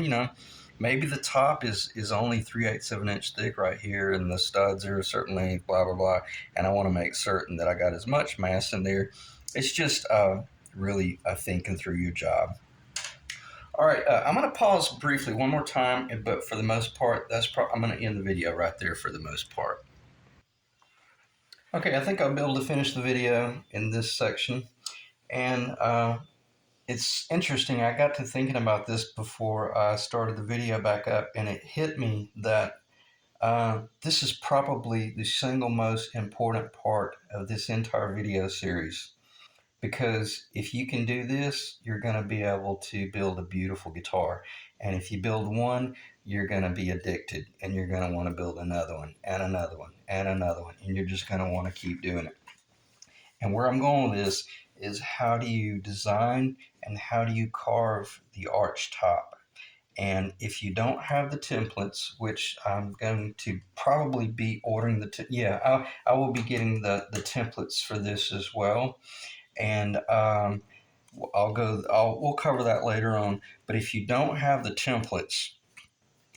maybe the top is only 3/8 of an inch thick right here, and the studs are a certain length, blah blah blah, and I want to make certain that I got as much mass in there. It's just really thinking through your job. All right, I'm going to pause briefly one more time, but for the most part, I'm going to end the video right there for the most part. Okay, I think I'll be able to finish the video in this section, and it's interesting. I got to thinking about this before I started the video back up, and it hit me that this is probably the single most important part of this entire video series. Because if you can do this, you're going to be able to build a beautiful guitar. And if you build one, you're going to be addicted, and you're going to want to build another one and another one and another one. And you're just going to want to keep doing it. And where I'm going with this is, how do you design and how do you carve the arch top? And if you don't have the templates, which I'm going to probably be ordering I will be getting the templates for this as well. And we'll cover that later on. But if you don't have the templates,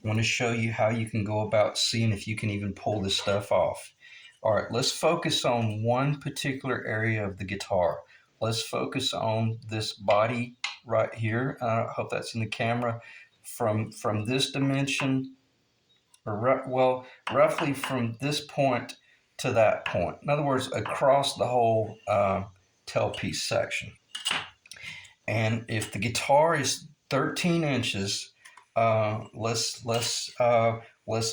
I want to show you how you can go about seeing if you can even pull this stuff off. All right, let's focus on one particular area of the guitar. Let's focus on this body right here. I hope that's in the camera. From this dimension, roughly from this point to that point. In other words, across the whole tailpiece section. And if the guitar is 13 inches, let's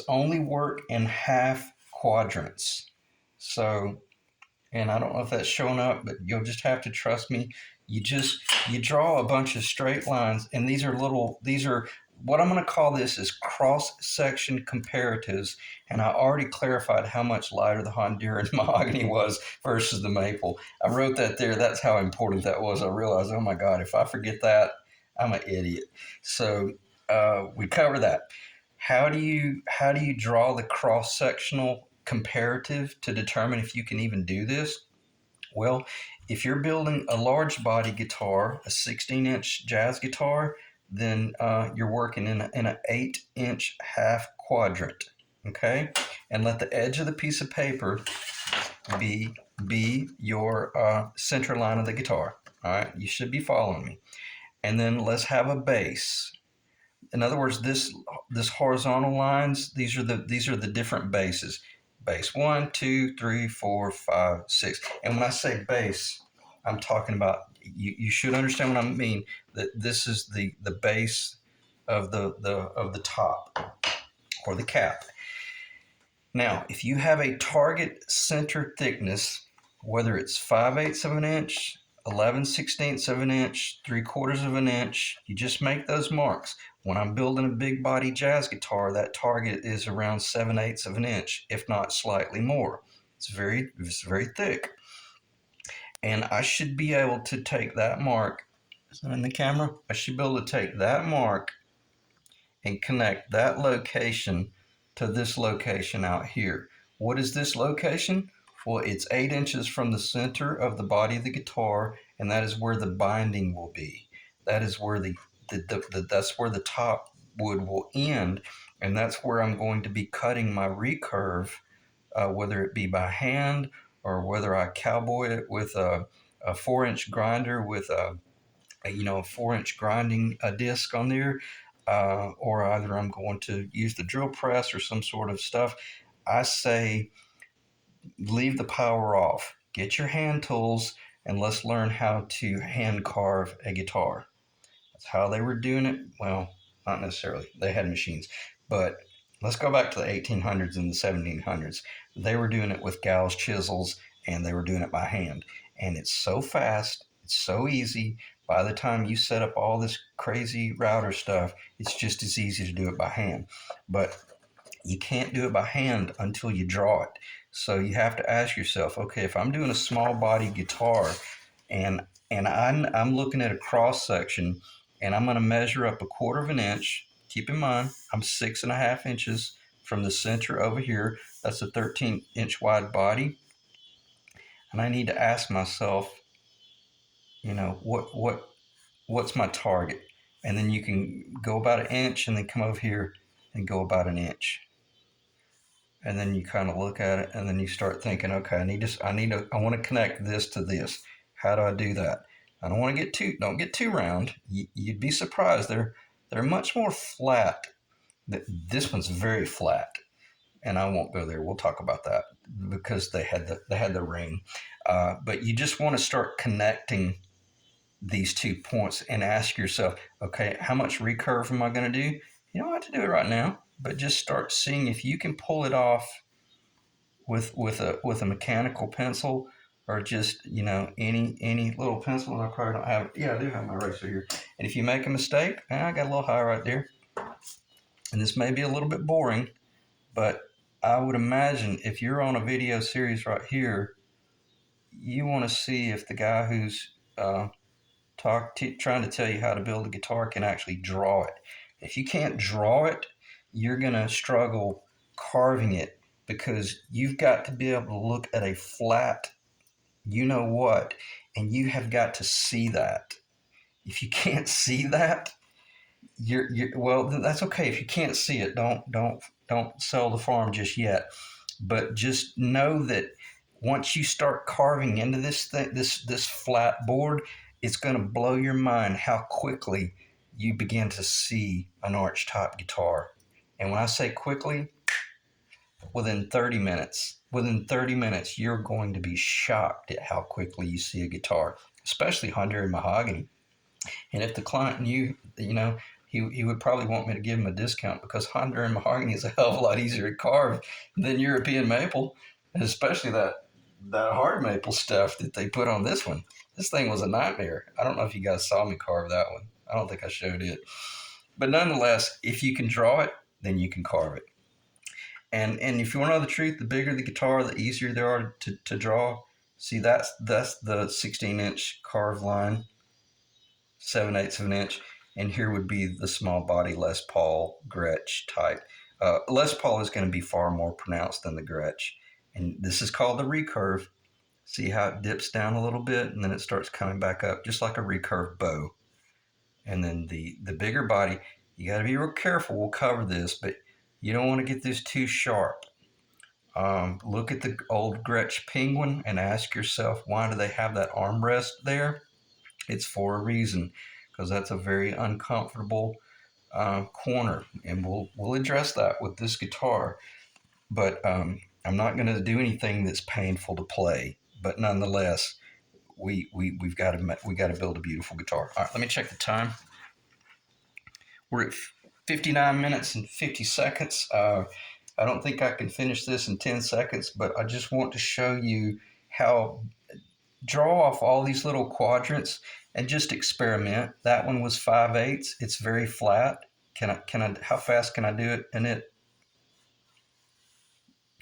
only work in half quadrants. So, and I don't know if that's showing up, but you'll just have to trust me. You draw a bunch of straight lines, and these are what I'm going to call this is cross-section comparatives, and I already clarified how much lighter the Honduran Mahogany was versus the maple. I wrote that there. That's how important that was. I realized, oh my God, if I forget that, I'm an idiot. So we cover that. How do you draw the cross-sectional comparative to determine if you can even do this? Well, if you're building a large body guitar, a 16-inch jazz guitar, then you're working in an 8-inch half quadrant, okay? And let the edge of the piece of paper be your center line of the guitar, all right? You should be following me. And then let's have a base. In other words, this horizontal lines, these are the different bases. bass 1, 2, 3, 4, 5, 6. And when I say bass, I'm talking about, you should understand what I mean, that this is the base of the top or the cap. Now, if you have a target center thickness, whether it's 5/8 of an inch, 11/16 of an inch, 3/4 of an inch, you just make those marks. When I'm building a big body jazz guitar, that target is around 7/8 of an inch, if not slightly more. It's very thick. And I should be able to take that mark. Is that in the camera? I should be able to take that mark and connect that location to this location out here. What is this location? Well, it's 8 inches from the center of the body of the guitar, and that is where the binding will be. That is where that's where the top wood will end, and that's where I'm going to be cutting my recurve, whether it be by hand or whether I cowboy it with a 4-inch grinder with a 4-inch grinding disc on there, or either I'm going to use the drill press or some sort of stuff. I say leave the power off, get your hand tools, and let's learn how to hand carve a guitar. That's how they were doing it. Well, not necessarily. They had machines, but let's go back to the 1800s and the 1700s. They were doing it with gal's chisels, and they were doing it by hand. And it's so fast, it's so easy. By the time you set up all this crazy router stuff, it's just as easy to do it by hand. But you can't do it by hand until you draw it. So you have to ask yourself, okay, if I'm doing a small body guitar and I'm looking at a cross section and I'm going to measure up 1/4 of an inch. Keep in mind, I'm 6.5 inches from the center over here. That's a 13-inch wide body. And I need to ask myself, what's my target? And then you can go about 1 inch and then come over here and go about 1 inch. And then you kind of look at it and then you start thinking, okay, I want to connect this to this. How do I do that? I don't get too round. You'd be surprised. They're much more flat. This one's very flat, and I won't go there. We'll talk about that because they had the ring. But you just want to start connecting these 2 points and ask yourself, okay, how much recurve am I going to do? You don't have to do it right now, but just start seeing if you can pull it off with a mechanical pencil or just any little pencil. I probably don't have. Yeah, I do have my eraser here. And if you make a mistake, I got a little high right there. And this may be a little bit boring, but I would imagine if you're on a video series right here, you want to see if the guy who's trying to tell you how to build a guitar can actually draw it. If you can't draw it, you're going to struggle carving it because you've got to be able to look at a flat, and you have got to see that. If you can't see that, well, that's okay. If you can't see it, don't sell the farm just yet. But just know that once you start carving into this flat board, it's going to blow your mind how quickly you begin to see an arch top guitar. And when I say quickly, within 30 minutes, you're going to be shocked at how quickly you see a guitar, especially Honduran Mahogany. And if the client knew, he would probably want me to give him a discount because Honduran Mahogany is a hell of a lot easier to carve than European maple, and especially that hard maple stuff that they put on this one. This thing was a nightmare. I don't know if you guys saw me carve that one. I don't think I showed it. But nonetheless, if you can draw it, then you can carve it. And if you want to know the truth, the bigger the guitar, the easier they are to draw. See, that's the 16-inch carve line, 7/8 of an inch. And here would be the small body Les Paul Gretsch type. Les Paul is going to be far more pronounced than the Gretsch. And this is called the recurve. See how it dips down a little bit and then it starts coming back up just like a recurve bow. And then the bigger body, you got to be real careful. We'll cover this, but you don't want to get this too sharp. Look at the old Gretsch Penguin and ask yourself, why do they have that armrest there? It's for a reason, because that's a very uncomfortable corner, and we'll address that with this guitar. But I'm not going to do anything that's painful to play, but nonetheless, we've got to build a beautiful guitar. All right, let me check the time. We're at 59 minutes and 50 seconds. I don't think I can finish this in 10 seconds, but I just want to show you how draw off all these little quadrants and just experiment. That one was 5/8. It's very flat. How fast can I do it in it?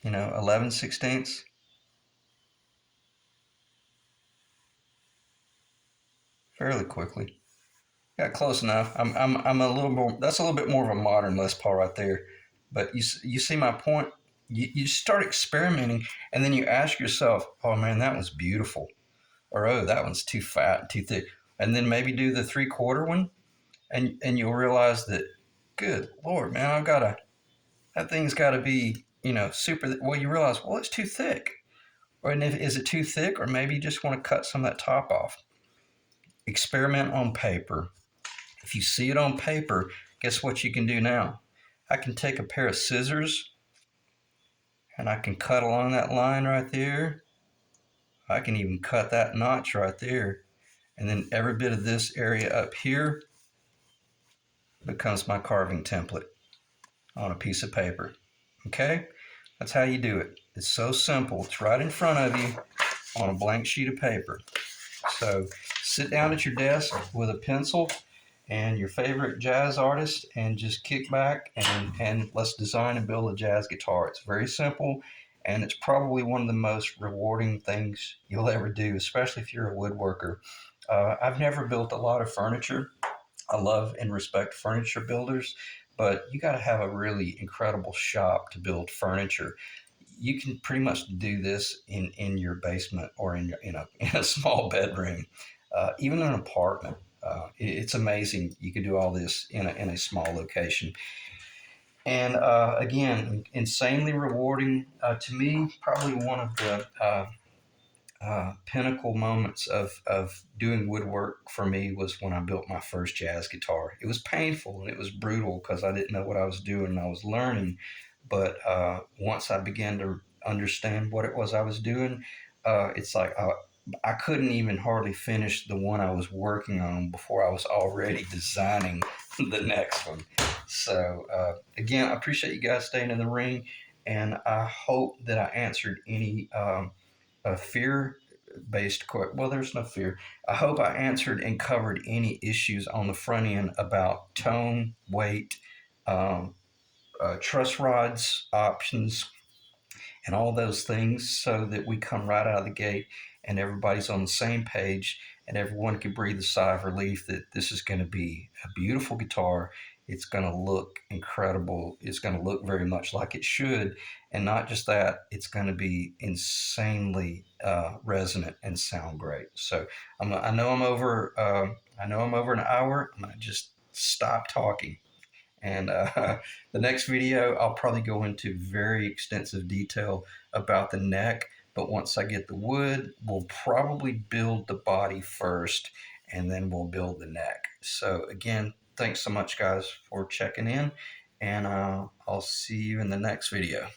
11/16. Fairly quickly. Yeah, close enough. I'm a little more. That's a little bit more of a modern Les Paul right there. But you see my point. You start experimenting, and then you ask yourself, "Oh man, that was beautiful," or "Oh, that one's too fat, too thick," and then maybe do the 3/4 one, and you'll realize that, good Lord, man, that thing's got to be super. Well, you realize, well, it's too thick, or is it too thick, or maybe you just want to cut some of that top off. Experiment on paper. If you see it on paper, guess what you can do now? I can take a pair of scissors and I can cut along that line right there. I can even cut that notch right there. And then every bit of this area up here becomes my carving template on a piece of paper. Okay? That's how you do it. It's so simple. It's right in front of you on a blank sheet of paper. So sit down at your desk with a pencil and your favorite jazz artist and just kick back and let's design and build a jazz guitar. It's very simple, and it's probably one of the most rewarding things you'll ever do, especially if you're a woodworker. I've never built a lot of furniture. I love and respect furniture builders, but you got to have a really incredible shop to build furniture. You can pretty much do this in your basement or in a small bedroom, even an apartment. It's amazing you can do all this in a small location. And again, insanely rewarding to me. Probably one of the pinnacle moments of doing woodwork for me was when I built my first jazz guitar. It was painful and it was brutal because I didn't know what I was doing and I was learning. But once I began to understand what it was I was doing, it's like I couldn't even hardly finish the one I was working on before I was already designing the next one. So again, I appreciate you guys staying in the ring, and I hope that I answered any fear based well, there's no fear. I hope I answered and covered any issues on the front end about tone, weight, um, truss rods, options, and all those things, so that we come right out of the gate and everybody's on the same page and everyone can breathe a sigh of relief that this is going to be a beautiful guitar. It's going to look incredible. It's going to look very much like it should. And not just that, it's going to be insanely resonant and sound great. So I know I'm over. I know I'm over an hour. I'm going to just stop talking. And the next video, I'll probably go into very extensive detail about the neck. But once I get the wood, we'll probably build the body first, and then we'll build the neck. So again, thanks so much, guys, for checking in. And I'll see you in the next video.